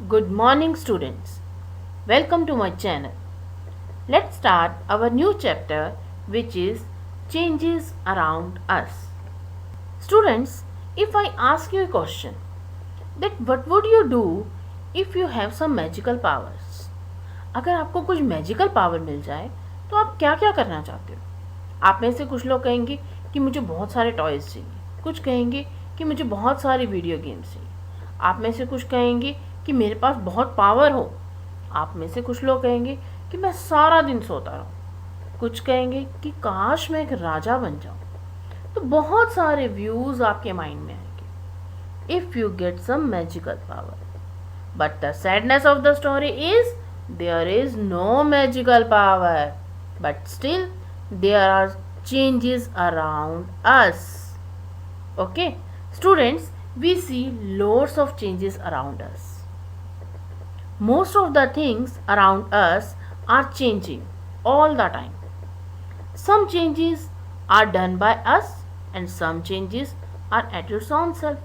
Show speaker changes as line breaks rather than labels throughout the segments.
Good morning, students. Welcome to my channel. Let's start our new chapter, which is Changes Around Us. Students, if I ask you a question, that what would you do if you have some magical powers? अगर आपको कुछ magical power मिल जाए तो आप क्या क्या करना चाहते हो? आप में से कुछ लोग कहेंगे कि मुझे बहुत सारे टॉयज़ चाहिए, कुछ कहेंगे कि मुझे बहुत सारे वीडियो गेम्स चाहिए, आप में से कुछ कहेंगे कि मेरे पास बहुत पावर हो, आप में से कुछ लोग कहेंगे कि मैं सारा दिन सोता रहूं, कुछ कहेंगे कि काश मैं एक राजा बन जाऊं। तो बहुत सारे व्यूज़ आपके माइंड में आएंगे if you get some magical power. But the sadness of the story is there is no magical power, but still there are changes around us. Okay, students, we see lots of changes around us. Most of the things around us are changing all the time. Some changes are done by us and some changes are at its own self.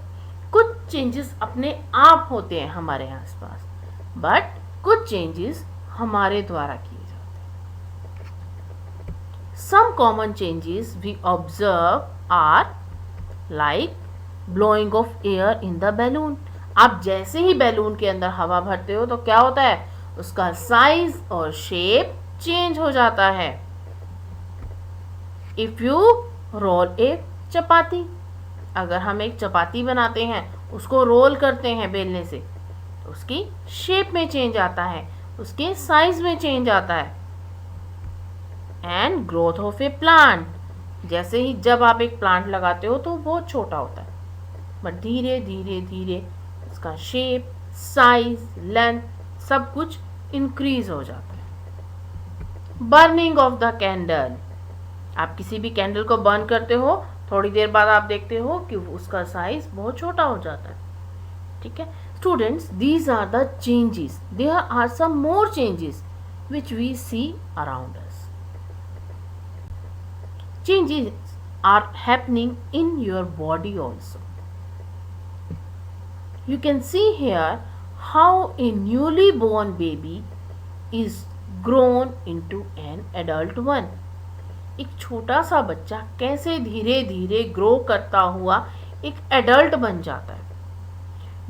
कुछ changes अपने आप होते हैं हमारे आसपास, but कुछ changes हमारे द्वारा किए जाते हैं. Some common changes we observe are like blowing of air in the balloon. आप जैसे ही बैलून के अंदर हवा भरते हो तो क्या होता है, उसका साइज और शेप चेंज हो जाता है. इफ यू रोल ए चपाती, अगर हम एक चपाती बनाते हैं, उसको रोल करते हैं बेलने से, तो उसकी शेप में चेंज आता है, उसके साइज में चेंज आता है. And growth of A plant, जैसे ही जब आप एक प्लांट लगाते हो तो बहुत छोटा होता है, बट धीरे धीरे धीरे उसका शेप, साइज, लेंथ सब कुछ इंक्रीज हो जाता है. बर्निंग ऑफ द कैंडल, आप किसी भी कैंडल को बर्न करते हो, थोड़ी देर बाद आप देखते हो कि उसका साइज बहुत छोटा हो जाता है. ठीक है students, these are the changes. There are some more changes which we see around us. Changes are happening in your body also. You can see here how a newly born baby is grown into an adult one. एक छोटा सा बच्चा कैसे धीरे धीरे grow करता हुआ एक एडल्ट बन जाता है.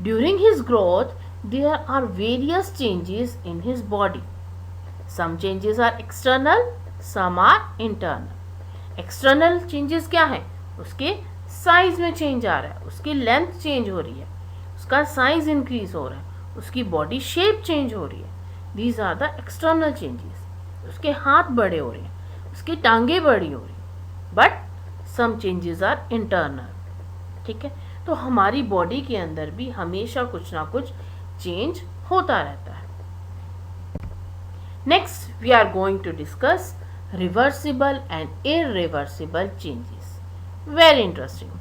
During his growth, there are various changes in his body. Some changes are external, some are internal. External changes क्या है, उसके साइज में चेंज आ रहा है, उसकी लेंथ चेंज हो रही है, उसका साइज इंक्रीज हो रहा है, उसकी बॉडी शेप चेंज हो रही है. These are the external changes. उसके हाथ बड़े हो रहे हैं, उसकी टांगें बड़ी हो रही हैं. But some changes are internal. ठीक है, तो हमारी बॉडी के अंदर भी हमेशा कुछ ना कुछ चेंज होता रहता है. Next we are going to discuss reversible and irreversible changes. Very interesting.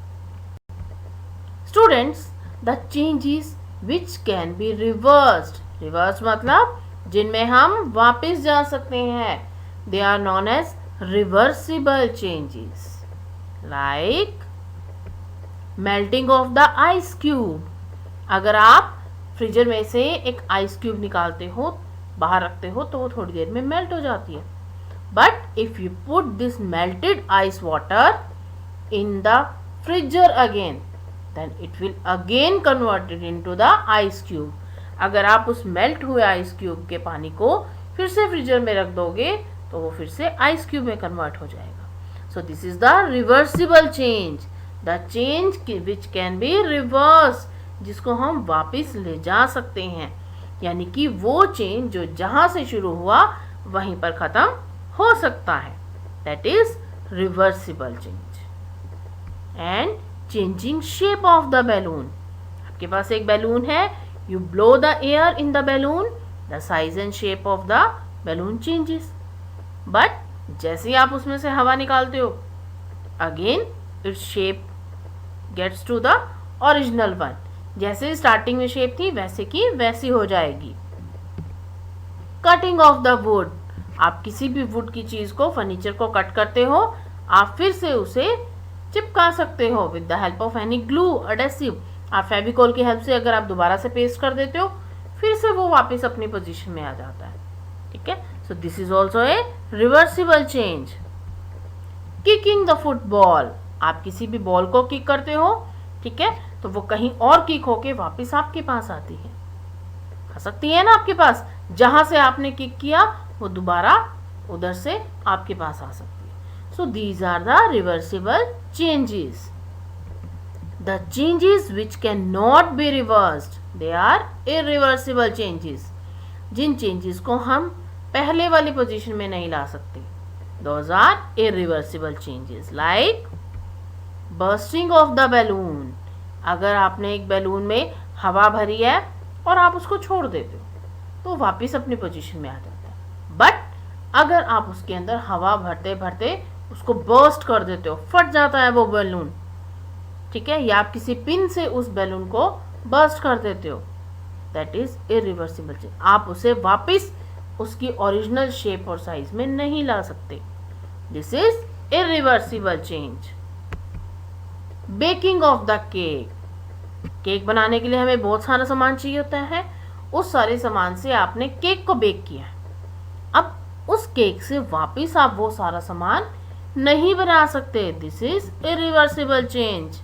Students, the changes which can be reversed. Reverse मतलब जिनमें हम वापस जा सकते हैं. They are known as reversible changes. Like melting of the ice cube. अगर आप freezer में से एक आइस क्यूब निकालते हो, बाहर रखते हो, तो वो थोड़ी देर में मेल्ट हो जाती है. But if you put this melted ice water in the freezer again, then it will again convert it into the ice cube. अगर आप उस मेल्ट हुए आइस क्यूब के पानी को फिर से फ्रीजर में रख दोगे तो वो फिर से आइस क्यूब में कन्वर्ट हो जाएगा. So this is the reversible change, the change which can be reverse, जिसको हम वापस ले जा सकते हैं. यानी कि वो चेंज जो जहाँ से शुरू हुआ वहीं पर ख़त्म हो सकता है. That is reversible change. And changing shape of the balloon. आपके पास एक बैलून है, you blow the air in the balloon, the size and shape of the balloon changes. But जैसे ही आप उसमें से हवा निकालते हो, again its shape gets to the original one. जैसे स्टार्टिंग में शेप थी वैसे की वैसी हो जाएगी. Cutting of the wood. आप किसी भी वुड की चीज़ को, फर्नीचर को कट करते हो, आप फिर से उसे चिपका सकते हो with the help of any glue, adhesive. आप फेविकॉल की हेल्प से अगर आप दोबारा से पेस्ट कर देते हो, फिर से वो वापस अपनी पोजीशन में आ जाता है. ठीक है, सो this is also A reversible change. Kicking the football, आप किसी भी बॉल को किक करते हो, ठीक है, तो वो कहीं और किक होके वापस आपके पास आती है, आ सकती है ना आपके पास. जहां से आपने किक किया वो दोबारा उधर से आपके पास आ सकती है. So these are the reversible changes. The changes which can not be reversed, they are irreversible changes. जिन चेंजेस को हम पहले वाली पोजीशन में नहीं ला सकते, those are irreversible changes. Like bursting of the balloon. अगर आपने एक बैलून में हवा भरी है और आप उसको छोड़ देते हो तो वापस अपनी पोजीशन में आ जाता है. बट अगर आप उसके अंदर हवा भरते भरते उसको बर्स्ट कर देते हो, फट जाता है वो बैलून, ठीक है, या आप किसी पिन से उस बैलून को बर्स्ट कर देते हो, दैट इज इरिवर्सिबल चेंज. आप उसे वापस उसकी ओरिजिनल शेप और साइज में नहीं ला सकते. This is irreversible change. Baking of the cake. Cake बनाने के लिए हमें बहुत सारा सामान चाहिए होता है. उस सारे सामान से आपने केक को बेक किया. अब उस केक से वापस आप वो सारा सामान नहीं बना सकते. This is irreversible change.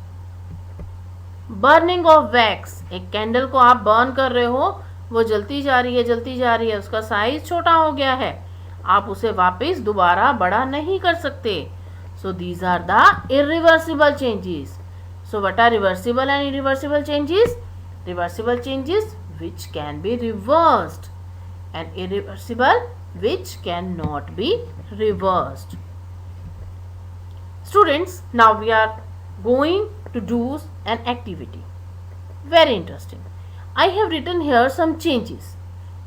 Burning of wax. एक कैंडल को आप बर्न कर रहे हो, वो जलती जा रही है जलती जा रही है, उसका साइज छोटा हो गया है, आप उसे वापस दोबारा बड़ा नहीं कर सकते. So these are the irreversible changes. So what are reversible and irreversible changes? Reversible changes which can be reversed and irreversible which cannot be reversed. Students, now we are going to do an activity. Very interesting. I have written here some changes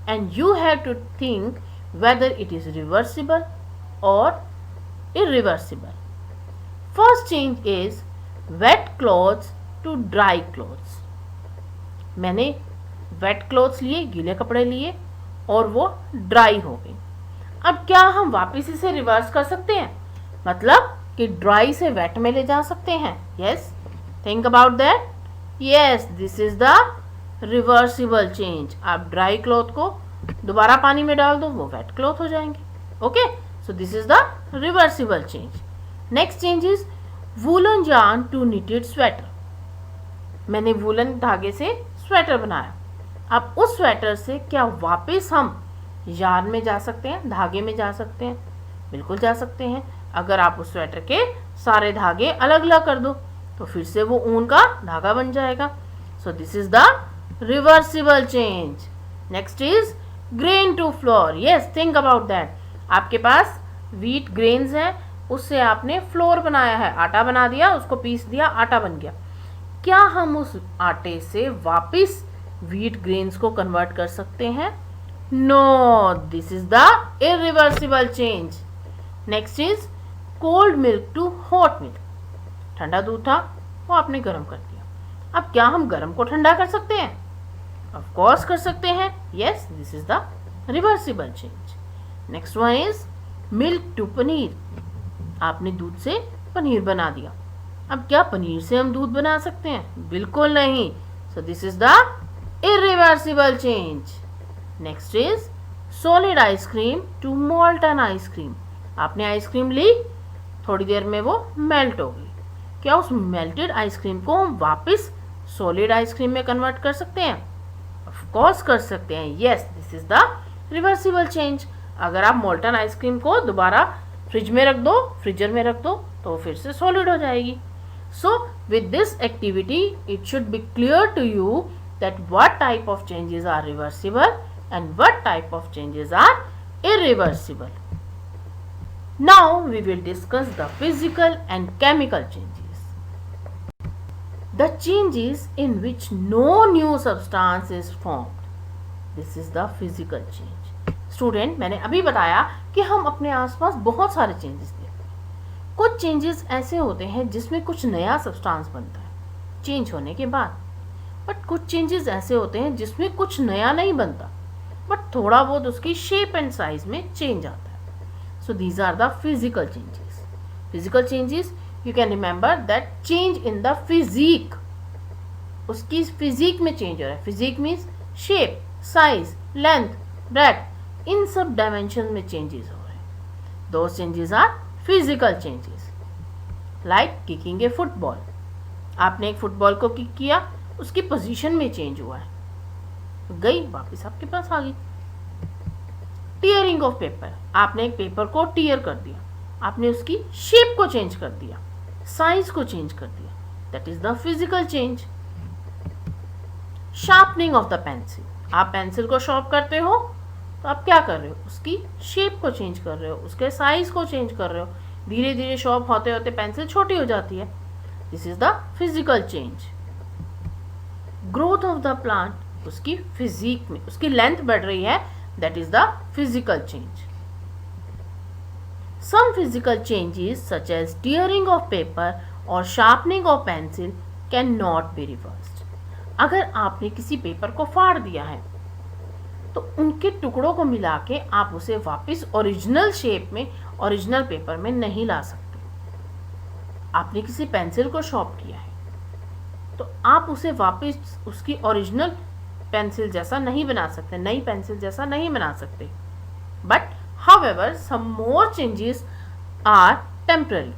and you have to think whether it is reversible or irreversible. First change is wet clothes to dry clothes. मैंने wet clothes लिए, गीले कपड़े लिए और वो dry हो गए. अब क्या हम वापस इसे रिवर्स कर सकते हैं, मतलब कि ड्राई से वेट में ले जा सकते हैं? Yes, think about that. Yes, this is the reversible change. आप ड्राई क्लॉथ को दोबारा पानी में डाल दो, वो वेट क्लॉथ हो जाएंगे. Okay, so this is the reversible change. Next change is woollen yarn to knitted sweater. मैंने वूलन धागे से स्वेटर बनाया. अब उस स्वेटर से क्या वापस हम यार्न में जा सकते हैं, धागे में जा सकते हैं? बिल्कुल जा सकते हैं. अगर आप उस स्वेटर के सारे धागे अलग अलग कर दो तो फिर से वो ऊन का धागा बन जाएगा. So this is the reversible change. Next is grain to flour. Yes, think about that. आपके पास व्हीट ग्रेन्स हैं, उससे आपने फ्लोर बनाया है, आटा बना दिया, उसको पीस दिया, आटा बन गया. क्या हम उस आटे से वापस व्हीट ग्रेन्स को कन्वर्ट कर सकते हैं? No, this is the irreversible change. Next is cold milk to hot milk. ठंडा दूध था, वो आपने गर्म कर दिया. अब क्या हम गर्म को ठंडा कर सकते हैं? ऑफ कोर्स कर सकते हैं. Yes, this is the reversible change. Next one is milk to paneer. आपने दूध से पनीर बना दिया. अब क्या पनीर से हम दूध बना सकते हैं? बिल्कुल नहीं. So this is the irreversible change. Next is solid ice cream to molten ice cream. आपने आइसक्रीम ली, थोड़ी देर में वो मेल्ट हो गई. क्या उस मेल्टेड आइसक्रीम को हम वापस सॉलिड आइसक्रीम में कन्वर्ट कर सकते हैं? ऑफ कोर्स कर सकते हैं. Yes, this is the reversible change. अगर आप मोल्टन आइसक्रीम को दोबारा फ्रिज में रख दो, फ्रीजर में रख दो, तो फिर से सॉलिड हो जाएगी. So with this activity it should be clear to you that what type of changes are reversible and what type of changes are irreversible. Now we will discuss the physical and chemical changes. The changes in which no new substance is formed. This is the physical change. Student, मैंने अभी बताया कि हम अपने आसपास बहुत सारे changes देखते हैं. कुछ चेंजेस ऐसे होते हैं जिसमें कुछ नया सब्सटेंस बनता है चेंज होने के बाद, बट कुछ चेंजेस ऐसे होते हैं जिसमें कुछ नया नहीं बनता, बट थोड़ा बहुत उसकी शेप एंड साइज में चेंज आता है. So these are the physical changes. Physical changes, you can remember that change in the physique. उसकी फिजिक में चेंज हो रहा है. Physique means shape, size, length, breadth, इन सब डायमेंशन में चेंजेस हो रहे हैं. Those changes are physical changes. Like kicking a football. आपने एक फुटबॉल को किक किया, उसकी पोजीशन में चेंज हुआ है, गई वापस आपके पास आ गई. Tearing of paper. आपने एक पेपर को टीयर कर दिया, आपने उसकी शेप को चेंज कर दिया, साइज को चेंज कर दिया. That is the physical change. Sharpening of the pencil. आप पेंसिल को शार्प करते हो तो आप क्या कर रहे हो, उसकी शेप को चेंज कर रहे हो, उसके साइज को चेंज कर रहे हो. धीरे धीरे शार्प होते होते पेंसिल छोटी हो जाती है. This is the physical change. Growth of the plant. उसकी फिजिक में उसकी लेंथ बढ़ रही है. That is the physical change. Some physical changes such as tearing of paper और sharpening of pencil can not be reversed. अगर आपने किसी पेपर को फाड़ दिया है तो उनके टुकड़ों को मिला के आप उसे वापस ओरिजिनल शेप में, ओरिजिनल पेपर में नहीं ला सकते. आपने किसी पेंसिल को शार्प किया है तो आप उसे वापस उसकी ओरिजिनल पेंसिल जैसा नहीं बना सकते, नई पेंसिल जैसा नहीं बना सकते. But however some more changes are temporary.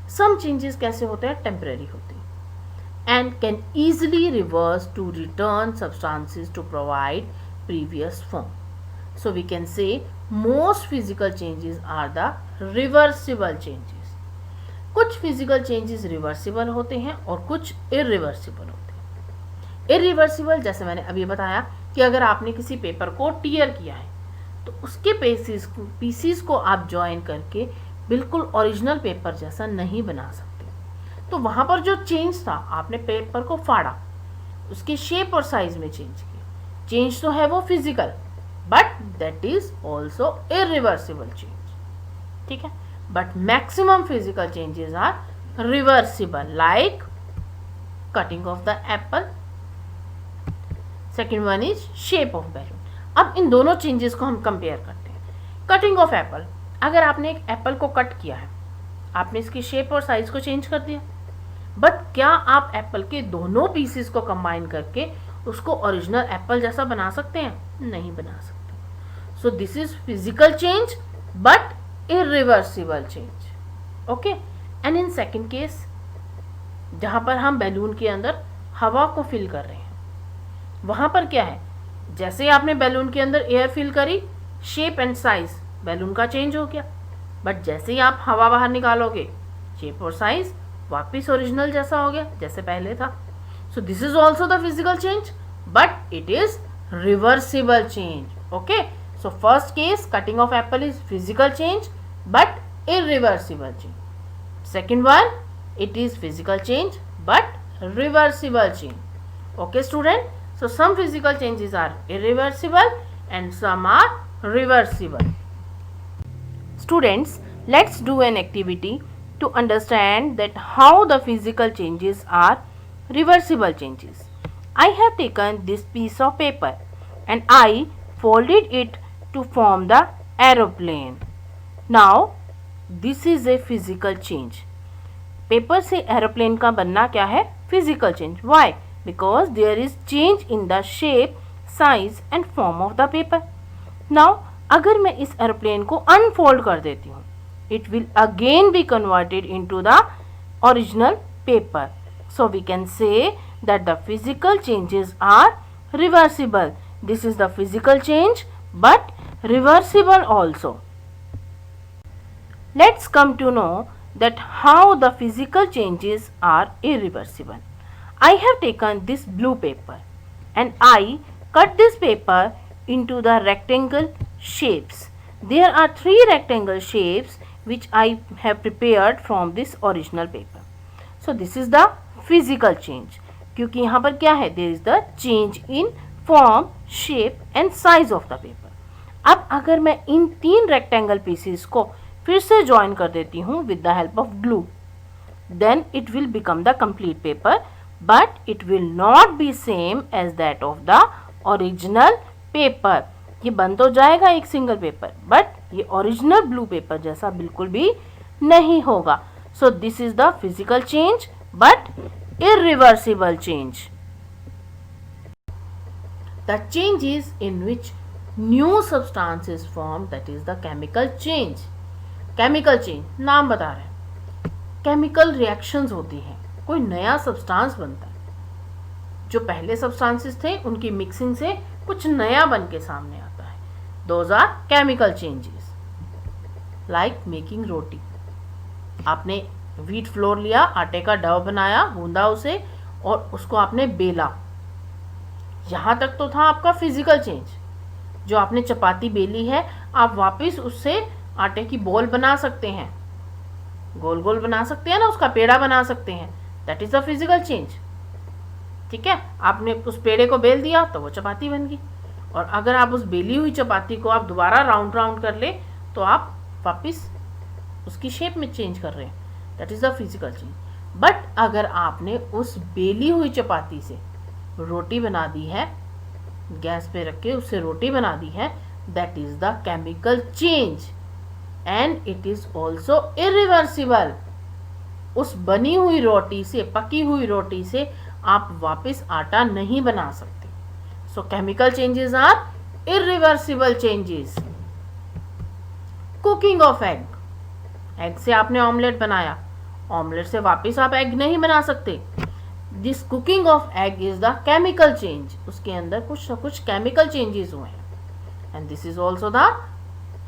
Some changes कैसे होते हैं, टेम्पररी होते हैं and can easily reverse to return substances to provide previous form. So we can say most physical changes are the reversible changes. कुछ physical changes reversible होते हैं और कुछ irreversible होते हैं. Irreversible जैसे मैंने अभी बताया कि अगर आपने किसी पेपर को टीयर किया है तो उसके पीसीस को आप ज्वाइन करके बिल्कुल ओरिजिनल पेपर जैसा नहीं बना सकते. तो वहां पर जो चेंज था, आपने पेपर को फाड़ा, उसके शेप और साइज में चेंज किया. चेंज तो है वो physical, but that is also irreversible change. ठीक है. But maximum physical changes are reversible, like cutting of the apple. Second one is shape of balloon. अब इन दोनों चेंजेस को हम कंपेयर करते हैं. Cutting of apple. अगर आपने एक एप्पल को कट किया है, आपने इसकी शेप और साइज को चेंज कर दिया, बट क्या आप एप्पल के दोनों पीसेस को कंबाइन करके उसको ओरिजिनल एप्पल जैसा बना सकते हैं? नहीं बना सकते. सो this is physical change but irreversible change. Okay. And in second case, जहां पर हम बैलून के अंदर हवा को फिल कर रहे हैं, वहां पर क्या है, जैसे ही आपने बैलून के अंदर एयर फिल करी, शेप एंड साइज बैलून का चेंज हो गया. बट जैसे ही आप हवा बाहर निकालोगे, शेप और साइज वापिस ओरिजिनल जैसा हो गया जैसे पहले था. सो this is also the physical change but it is reversible change. Okay. So first case, cutting of Apple is physical change but irreversible change. Second one, it is physical change but reversible change. Okay student, so some physical changes are irreversible and some are reversible. Students, let's do an activity to understand that how the physical changes are reversible changes. I have taken this piece of paper and I folded it to form the aeroplane. Now this is a physical change. Paper से aeroplane का बनना क्या है? Physical change. Why? Because there is change in the shape, size and form of the paper. Now अगर मैं इस aeroplane को unfold कर देती हूँ, it will again be converted into the original paper. So we can say that the physical changes are reversible. This is the physical change but reversible also. Let's come to know that how the physical changes are irreversible. I have taken this blue paper and I cut this paper into the rectangle shapes. There are 3 rectangle shapes which I have prepared from this original paper. So this is the physical change. क्योंकि यहाँ पर क्या है? There is the change in form, shape and size of the paper. अब अगर मैं इन 3 rectangle pieces को फिर से ज्वाइन कर देती हूँ with the help of glue, then it will become the complete paper but it will not be same as that of the original paper. ये बन तो जाएगा एक सिंगल पेपर बट ये ओरिजिनल ब्लू पेपर जैसा बिल्कुल भी नहीं होगा. So this is the physical change but irreversible change. the changes in which new substance is formed, that is the chemical change. Chemical change नाम बता रहे हैं, केमिकल रिएक्शंस होती हैं, कोई नया सब्सटेंस बनता है, जो पहले सब्सटेंसेस थे उनकी मिक्सिंग से कुछ नया बन के सामने आता है. Those are chemical changes. Like making roti, आपने व्हीट फ्लोर लिया, आटे का डो बनाया, गूंदा उसे और उसको आपने बेला. यहाँ तक तो था आपका फिजिकल चेंज. जो आपने चपाती बेली है, आप वापस उससे आटे की बॉल बना सकते हैं, गोल गोल बना सकते हैं ना, उसका पेड़ा बना सकते हैं. That is the physical change. ठीक है, आपने उस पेड़े को बेल दिया तो वो चपाती बन गई. और अगर आप उस बेली हुई चपाती को आप दोबारा राउंड राउंड कर ले तो आप वापस उसकी शेप में चेंज कर रहे हैं. That is the physical change. But अगर आपने उस बेली हुई चपाती से रोटी बना दी है, गैस पे रख के उससे रोटी बना दी है, that is the chemical change and it is also irreversible. उस बनी हुई रोटी से, पकी हुई रोटी से आप वापस आटा नहीं बना सकते. सो chemical changes are irreversible changes. Cooking of egg, egg से आपने ऑमलेट बनाया, ऑमलेट से वापस आप एग नहीं बना सकते. This cooking of egg is the chemical change. उसके अंदर कुछ न कुछ केमिकल चेंजेस हुए हैं and this is also the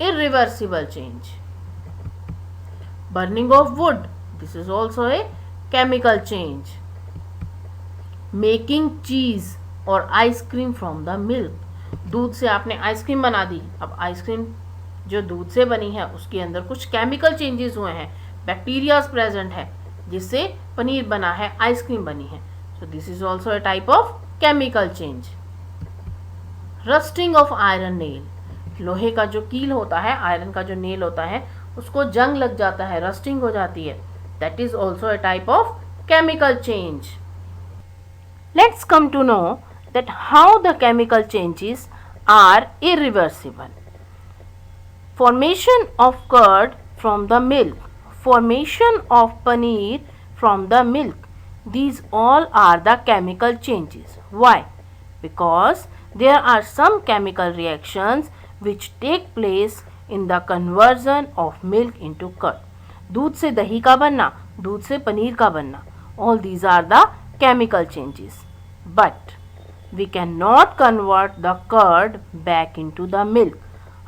irreversible change. Burning of wood, this is also a chemical change. Making cheese or ice cream from the milk, दूध से आपने आइसक्रीम बना दी. अब आइसक्रीम जो दूध से बनी है उसके अंदर कुछ केमिकल चेंजेस हुए हैं, बैक्टीरियाज प्रेजेंट है, जिससे पनीर बना है, आइसक्रीम बनी है. सो this is also a type of chemical change. Rusting of iron nail, लोहे का जो कील होता है, आयरन का जो नेल होता है, उसको जंग लग जाता है, रस्टिंग हो जाती है. That is also a type of chemical change. Let's come to know that how the chemical changes are irreversible. Formation of curd from the milk, formation of paneer from the milk, these all are the chemical changes. Why? Because there are some chemical reactions which take place in the conversion of milk into curd. दूध से दही का बनना, दूध से पनीर का बनना, all these are the chemical changes. But we cannot convert the curd back into the milk.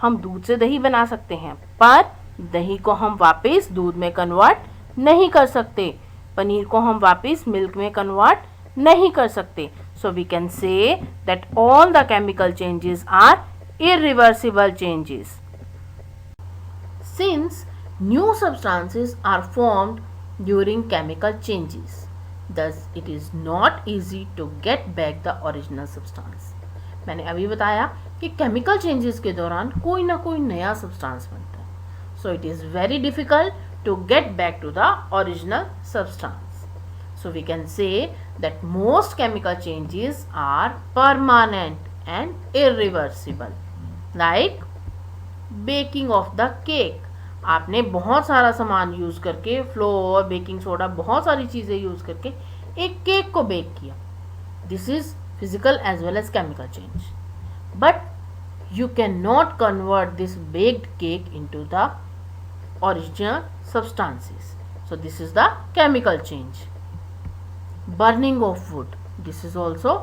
हम दूध से दही बना सकते हैं, पर दही को हम वापस दूध में कन्वर्ट नहीं कर सकते, पनीर को हम वापस मिल्क में कन्वर्ट नहीं कर सकते. So we can say that all the chemical changes are irreversible changes. Since new substances are formed during chemical changes, thus it is not easy to get back the original substance. मैंने अभी बताया कि chemical changes के दौरान कोई ना कोई नया substance बनता है. So it is very difficult to get back to the original substance. So we can say that most chemical changes are permanent and irreversible. Like baking of the cake. आपने बहुत सारा सामान यूज करके, floor, baking soda, बहुत सारी चीजें use करके एक केक को बेक किया. This is physical as well as chemical change. But you can not convert this baked cake into the original substances. So this is the chemical change. Burning of wood, this is also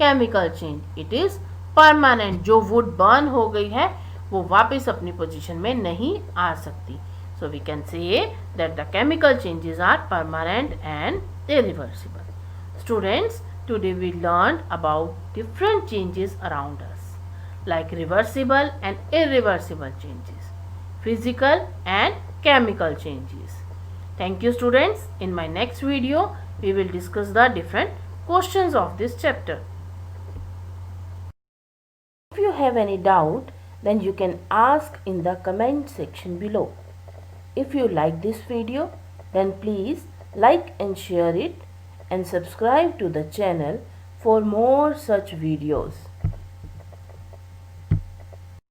chemical change. It is permanent. जो wood burn हो गई है वो वापस अपनी position में नहीं आ सकती. So we can say that the chemical changes are permanent and irreversible. Students, today we learned about different changes around us, like reversible and irreversible changes, physical and chemical changes. Thank you students. In my next video we will discuss the different questions of this chapter. If you have any doubt, then you can ask in the comment section below. If you like this video, then please like and share it and subscribe to the channel for more such videos.